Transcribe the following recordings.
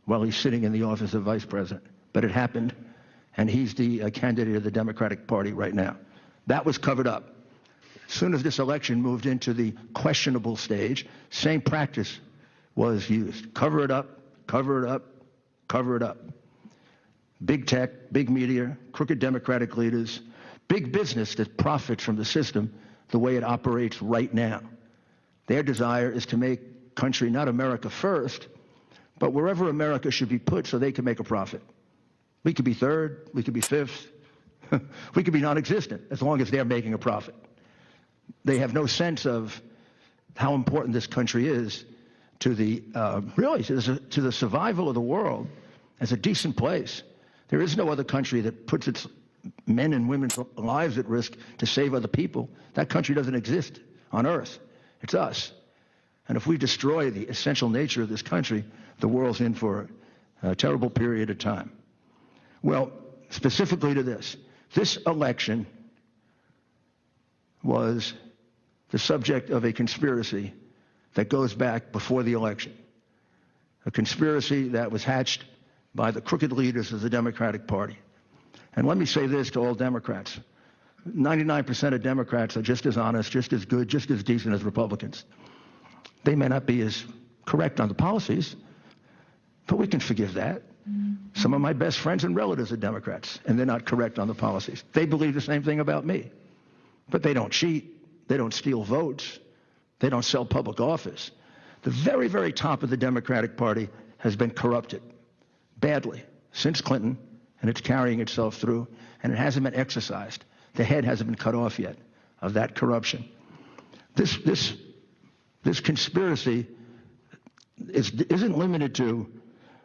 while he's sitting in the office of vice president. But it happened, and he's the candidate of the Democratic Party right now. That was covered up. As soon as this election moved into the questionable stage, same practice was used. Cover it up, cover it up, cover it up. Big tech, big media, crooked Democratic leaders, big business that profits from the system the way it operates right now. Their desire is to make country not America first, but wherever America should be put so they can make a profit. We could be third, we could be fifth, we could be non-existent as long as they're making a profit. They have no sense of how important this country is to the, really, to the survival of the world as a decent place. There is no other country that puts its men and women's lives at risk to save other people. That country doesn't exist on earth. It's us. And if we destroy the essential nature of this country, the world's in for a terrible period of time. Well, specifically to this election was the subject of a conspiracy that goes back before the election. A conspiracy that was hatched by the crooked leaders of the Democratic Party. And let me say this to all Democrats. 99% of Democrats are just as honest, just as good, just as decent as Republicans. They may not be as correct on the policies, but we can forgive that. Some of my best friends and relatives are Democrats, and they're not correct on the policies. They believe the same thing about me. But they don't cheat. They don't steal votes. They don't sell public office. The very, very top of the Democratic Party has been corrupted badly since Clinton, and it's carrying itself through, and it hasn't been exercised. The head hasn't been cut off yet of that corruption. This conspiracy isn't limited to,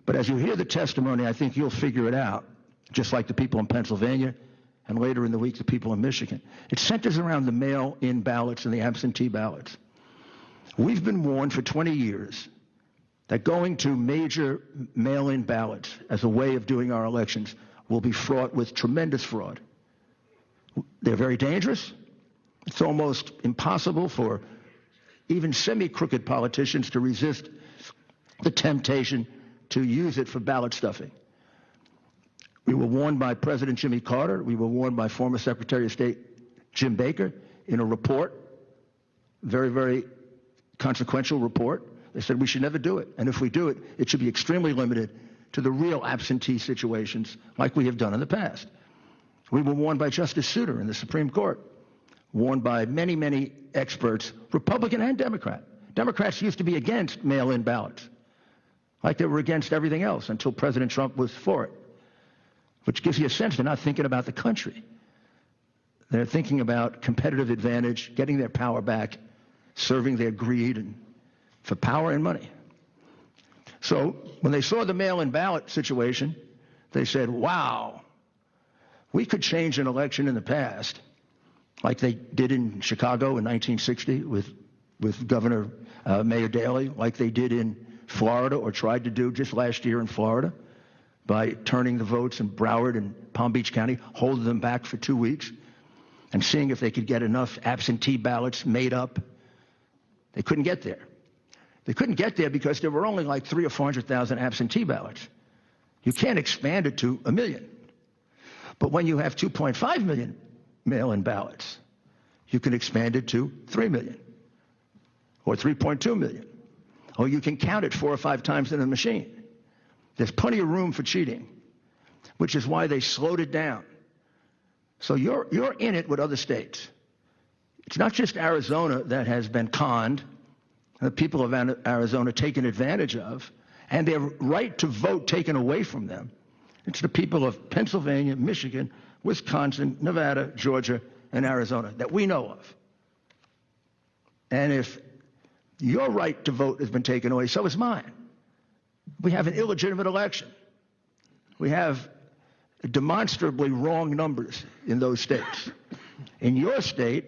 but as you hear the testimony, I think you'll figure it out, just like the people in Pennsylvania and later in the week the people in Michigan. It centers around the mail-in ballots and the absentee ballots. We've been warned for 20 years that going to major mail-in ballots as a way of doing our elections will be fraught with tremendous fraud. They're very dangerous. It's almost impossible for even semi-crooked politicians to resist the temptation to use it for ballot stuffing. We were warned by President Jimmy Carter. We were warned by former Secretary of State Jim Baker in a report, very, very consequential report. They said we should never do it. And if we do it, it should be extremely limited to the real absentee situations like we have done in the past. We were warned by Justice Souter in the Supreme Court, warned by many, many experts, Republican and Democrat. Democrats used to be against mail-in ballots, like they were against everything else until President Trump was for it, which gives you a sense they're not thinking about the country. They're thinking about competitive advantage, getting their power back, serving their greed and for power and money. So when they saw the mail-in ballot situation, they said, wow, we could change an election in the past, like they did in Chicago in 1960 with Governor Mayor Daley, like they did in Florida or tried to do just last year in Florida by turning the votes in Broward and Palm Beach County, holding them back for 2 weeks and seeing if they could get enough absentee ballots made up. They couldn't get there. They couldn't get there because there were only like 300,000 or 400,000 absentee ballots. You can't expand it to 1 million. But when you have 2.5 million mail-in ballots, you can expand it to 3 million or 3.2 million. Or you can count it 4 or 5 times in a machine. There's plenty of room for cheating, which is why they slowed it down. So you're in it with other states. It's not just Arizona that has been conned, the people of Arizona taken advantage of, and their right to vote taken away from them. It's the people of Pennsylvania, Michigan, Wisconsin, Nevada, Georgia, and Arizona that we know of. And if your right to vote has been taken away, so is mine. We have an illegitimate election. We have demonstrably wrong numbers in those states. In your state,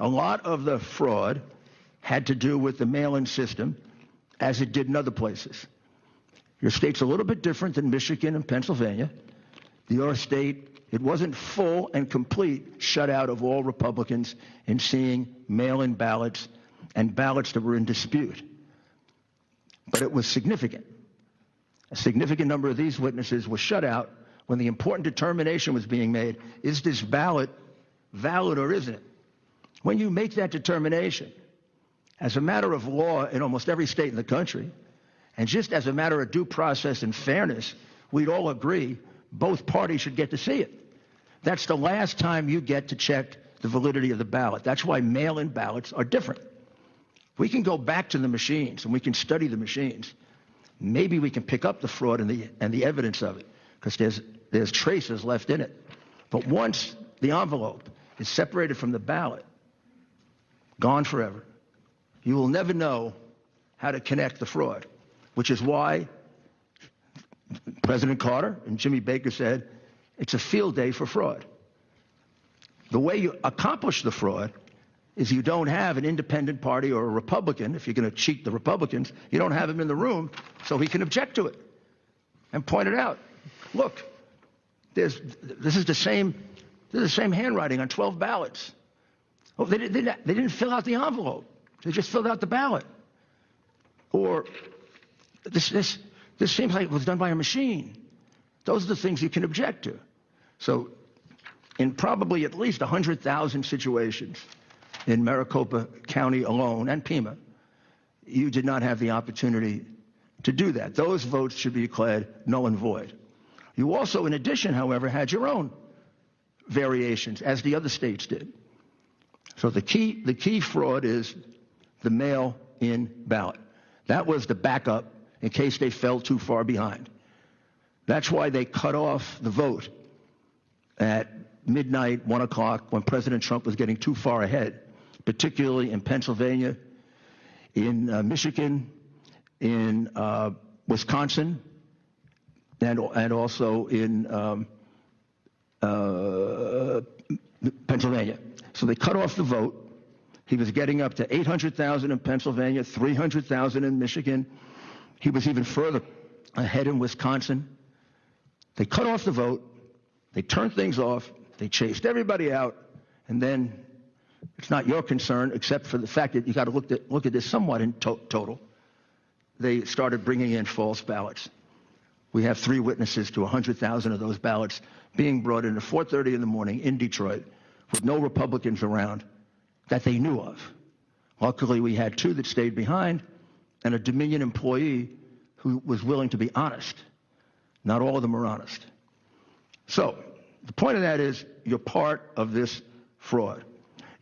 a lot of the fraud had to do with the mail-in system, as it did in other places. Your state's a little bit different than Michigan and Pennsylvania. Your state, it wasn't full and complete shutout of all Republicans in seeing mail-in ballots and ballots that were in dispute. But it was significant. A significant number of these witnesses were shut out when the important determination was being made, is this ballot valid or isn't it? When you make that determination, as a matter of law in almost every state in the country, and just as a matter of due process and fairness, we'd all agree both parties should get to see it. That's the last time you get to check the validity of the ballot. That's why mail-in ballots are different. We can go back to the machines and we can study the machines. Maybe we can pick up the fraud and the evidence of it, because there's traces left in it. But once the envelope is separated from the ballot, gone forever. You will never know how to connect the fraud, which is why President Carter and Jimmy Baker said it's a field day for fraud. The way you accomplish the fraud is you don't have an independent party or a Republican. If you're going to cheat the Republicans, you don't have him in the room so he can object to it and point it out. Look, this is the same handwriting on 12 ballots. Oh, they didn't fill out the envelope. They just filled out the ballot. Or this seems like it was done by a machine. Those are the things you can object to. So in probably at least 100,000 situations in Maricopa County alone, and Pima, you did not have the opportunity to do that. Those votes should be declared null and void. You also, in addition, however, had your own variations, as the other states did. So the key fraud is the mail-in ballot. That was the backup in case they fell too far behind. That's why they cut off the vote at midnight, 1 o'clock, when President Trump was getting too far ahead, particularly in Pennsylvania, in Michigan, in Wisconsin, and also in Pennsylvania. So they cut off the vote. He was getting up to 800,000 in Pennsylvania, 300,000 in Michigan. He was even further ahead in Wisconsin. They cut off the vote. They turned things off. They chased everybody out. And then it's not your concern, except for the fact that you got to look at this somewhat in total. They started bringing in false ballots. We have 3 witnesses to 100,000 of those ballots being brought in at 4:30 in the morning in Detroit with no Republicans around that they knew of. Luckily, we had 2 that stayed behind and a Dominion employee who was willing to be honest. Not all of them are honest. So the point of that is you're part of this fraud.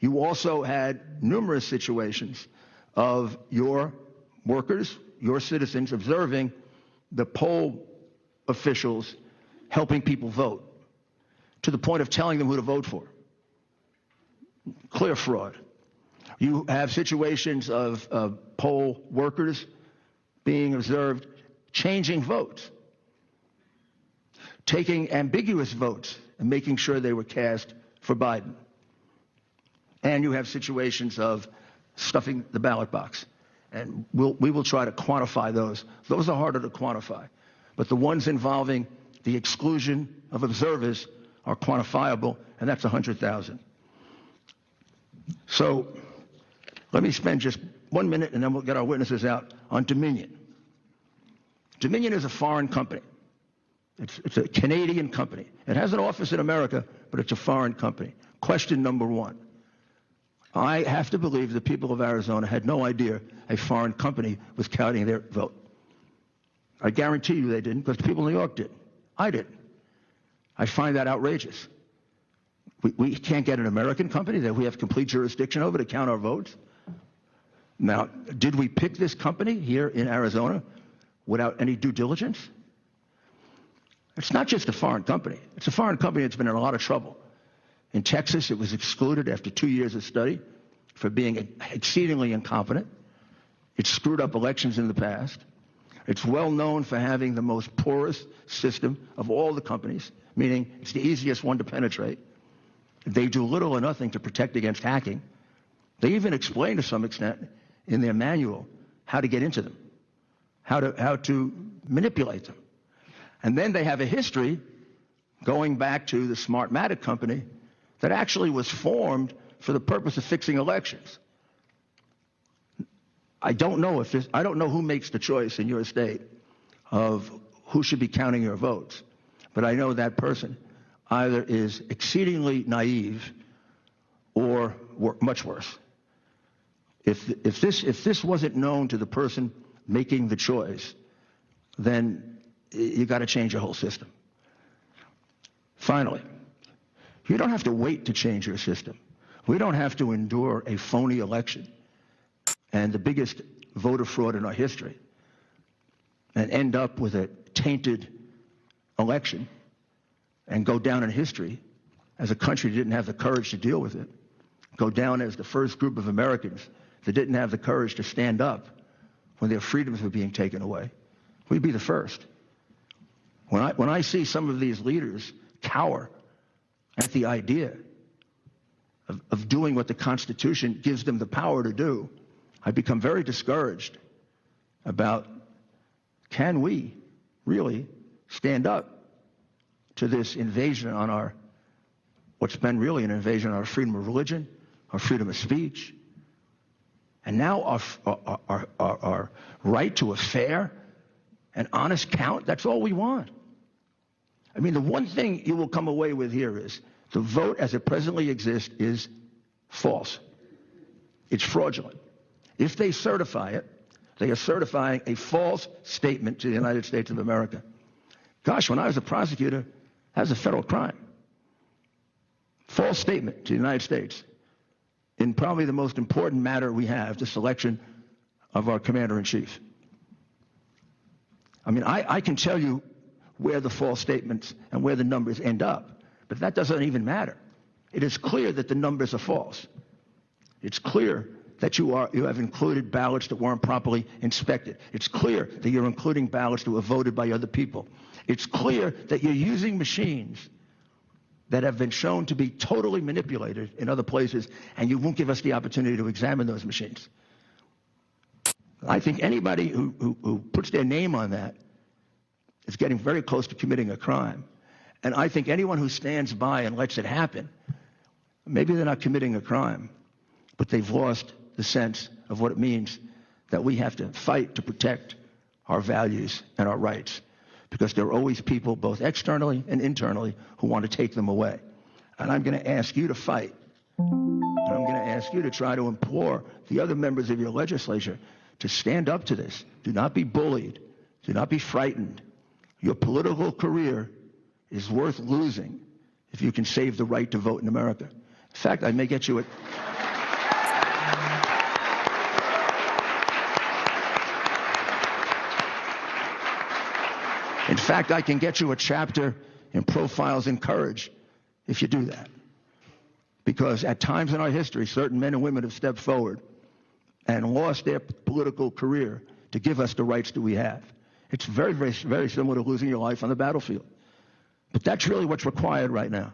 You also had numerous situations of your workers, your citizens, observing the poll officials helping people vote to the point of telling them who to vote for. Clear fraud. You have situations of poll workers being observed changing votes, taking ambiguous votes and making sure they were cast for Biden. And you have situations of stuffing the ballot box. And we will try to quantify those. Those are harder to quantify. But the ones involving the exclusion of observers are quantifiable, and that's 100,000. So let me spend just 1 minute, and then we'll get our witnesses out, on Dominion. Dominion is a foreign company. It's a Canadian company. It has an office in America, but it's a foreign company. Question number 1. I have to believe the people of Arizona had no idea a foreign company was counting their vote. I guarantee you they didn't, because the people in New York did. I didn't. I find that outrageous. We can't get an American company that we have complete jurisdiction over to count our votes. Now, did we pick this company here in Arizona without any due diligence? It's not just a foreign company. It's a foreign company that's been in a lot of trouble. In Texas, it was excluded after 2 years of study for being exceedingly incompetent. It screwed up elections in the past. It's well known for having the most porous system of all the companies, meaning it's the easiest one to penetrate. They do little or nothing to protect against hacking. They even explain to some extent in their manual how to get into them, how to manipulate them. And then they have a history going back to the Smartmatic company that actually was formed for the purpose of fixing elections. I don't know who makes the choice in your state of who should be counting your votes. But I know that person either is exceedingly naive or much worse. If this wasn't known to the person making the choice, then you got to change your whole system. Finally, you don't have to wait to change your system. We don't have to endure a phony election and the biggest voter fraud in our history and end up with a tainted election and go down in history as a country that didn't have the courage to deal with it, go down as the first group of Americans that didn't have the courage to stand up when their freedoms were being taken away. We'd be the first. When I see some of these leaders cower at the idea of doing what the Constitution gives them the power to do, I become very discouraged about, can we really stand up to this invasion on our, what's been really an invasion on our freedom of religion, our freedom of speech, and now our right to a fair and honest count? That's all we want. I mean, the one thing you will come away with here is the vote as it presently exists is false. It's fraudulent. If they certify it, they are certifying a false statement to the United States of America. Gosh, when I was a prosecutor, that was a federal crime. False statement to the United States in probably the most important matter we have, the selection of our commander-in-chief. I mean, I can tell you where the false statements and where the numbers end up, but that doesn't even matter. It is clear that the numbers are false. It's clear that you have included ballots that weren't properly inspected. It's clear that you're including ballots that were voted by other people. It's clear that you're using machines that have been shown to be totally manipulated in other places, and you won't give us the opportunity to examine those machines. I think anybody who puts their name on that is getting very close to committing a crime. And I think anyone who stands by and lets it happen, maybe they're not committing a crime, but they've lost the sense of what it means that we have to fight to protect our values and our rights, because there are always people, both externally and internally, who want to take them away. And I'm going to ask you to fight. And I'm going to ask you to try to implore the other members of your legislature to stand up to this. Do not be bullied. Do not be frightened. Your political career is worth losing if you can save the right to vote in America. In fact, I may get you a... In fact, I can get you a chapter in Profiles in Courage if you do that. Because at times in our history, certain men and women have stepped forward and lost their political career to give us the rights that we have. It's very, very, very similar to losing your life on the battlefield. But that's really what's required right now.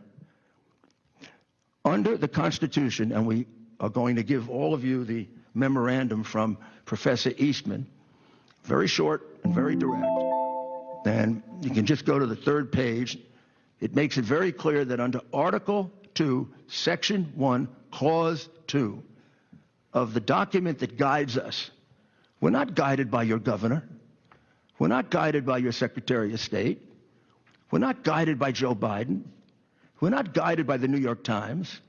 Under the Constitution, and we are going to give all of you the memorandum from Professor Eastman, very short and very direct. And you can just go to the third page. It makes it very clear that under Article 2, Section 1, Clause 2 of the document that guides us, we're not guided by your governor. We're not guided by your Secretary of State. We're not guided by Joe Biden. We're not guided by the New York Times.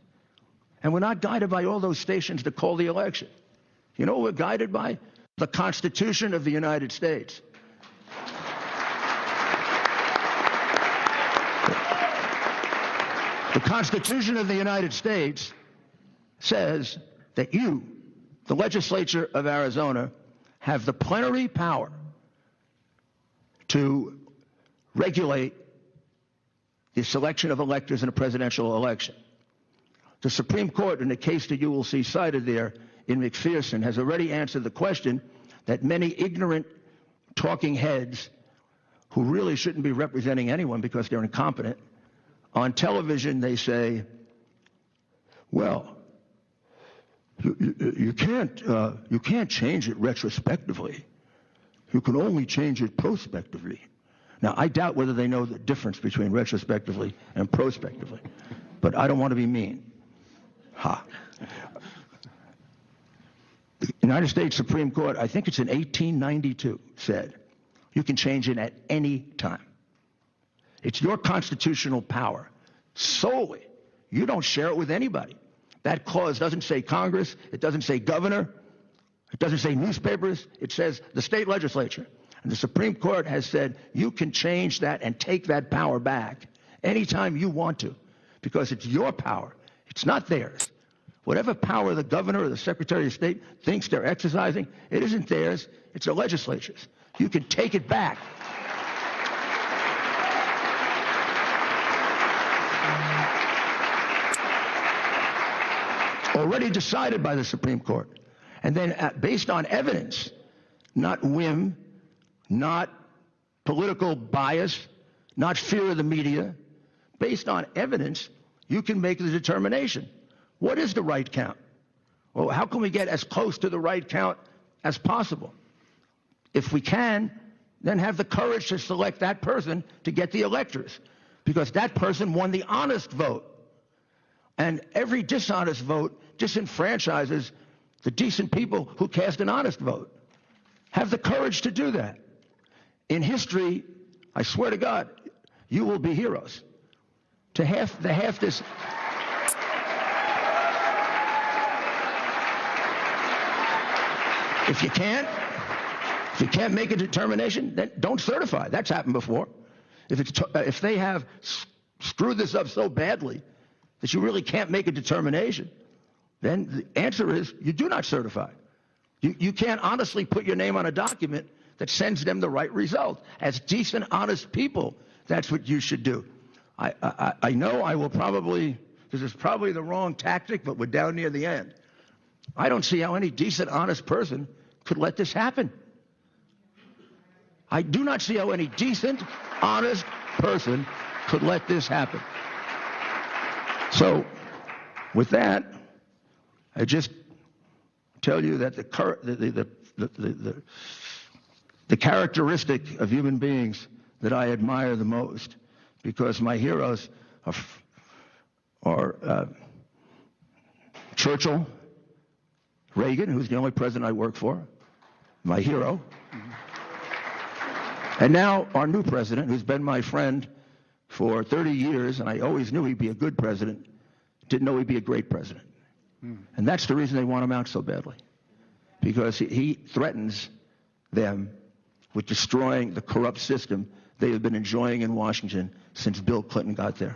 And we're not guided by all those stations that call the election. You know what we're guided by? The Constitution of the United States. The Constitution of the United States says that you, the legislature of Arizona, have the plenary power to regulate the selection of electors in a presidential election. The Supreme Court, in the case that you will see cited there in McPherson, has already answered the question that many ignorant talking heads who really shouldn't be representing anyone because they're incompetent, on television they say, well, you can't change it retrospectively. You can only change it prospectively. Now, I doubt whether they know the difference between retrospectively and prospectively, but I don't want to be mean. Ha. The United States Supreme Court, I think it's in 1892, said, You can change it at any time. It's your constitutional power solely. You don't share it with anybody. That clause doesn't say Congress. It doesn't say governor. It doesn't say newspapers. It says the state legislature. And the Supreme Court has said you can change that and take that power back anytime you want to, because it's your power. It's not theirs. Whatever power the governor or the Secretary of State thinks they're exercising, it isn't theirs. It's the legislature's. You can take it back. Already decided by the Supreme Court. And then based on evidence, not whim, not political bias, not fear of the media, based on evidence, you can make the determination. What is the right count? Well, how can we get as close to the right count as possible? If we can, then have the courage to select that person to get the electors, because that person won the honest vote. And every dishonest vote disenfranchises the decent people who cast an honest vote. Have the courage to do that. In history, I swear to God, you will be heroes. To half this. If you can't make a determination, then don't certify. That's happened before. If they have screwed this up so badly that you really can't make a determination, then the answer is you do not certify. You can't honestly put your name on a document that sends them the right result. As decent, honest people, that's what you should do. I know I will probably, this is probably the wrong tactic, but we're down near the end. I don't see how any decent, honest person could let this happen. I do not see how any decent, honest person could let this happen. So, with that, I just tell you that the characteristic of human beings that I admire the most, because my heroes are Churchill, Reagan, who's the only president I work for, my hero, and now our new president, who's been my friend for 30 years, and I always knew he'd be a good president, didn't know he'd be a great president. And that's the reason they want him out so badly, because he threatens them with destroying the corrupt system they have been enjoying in Washington since Bill Clinton got there.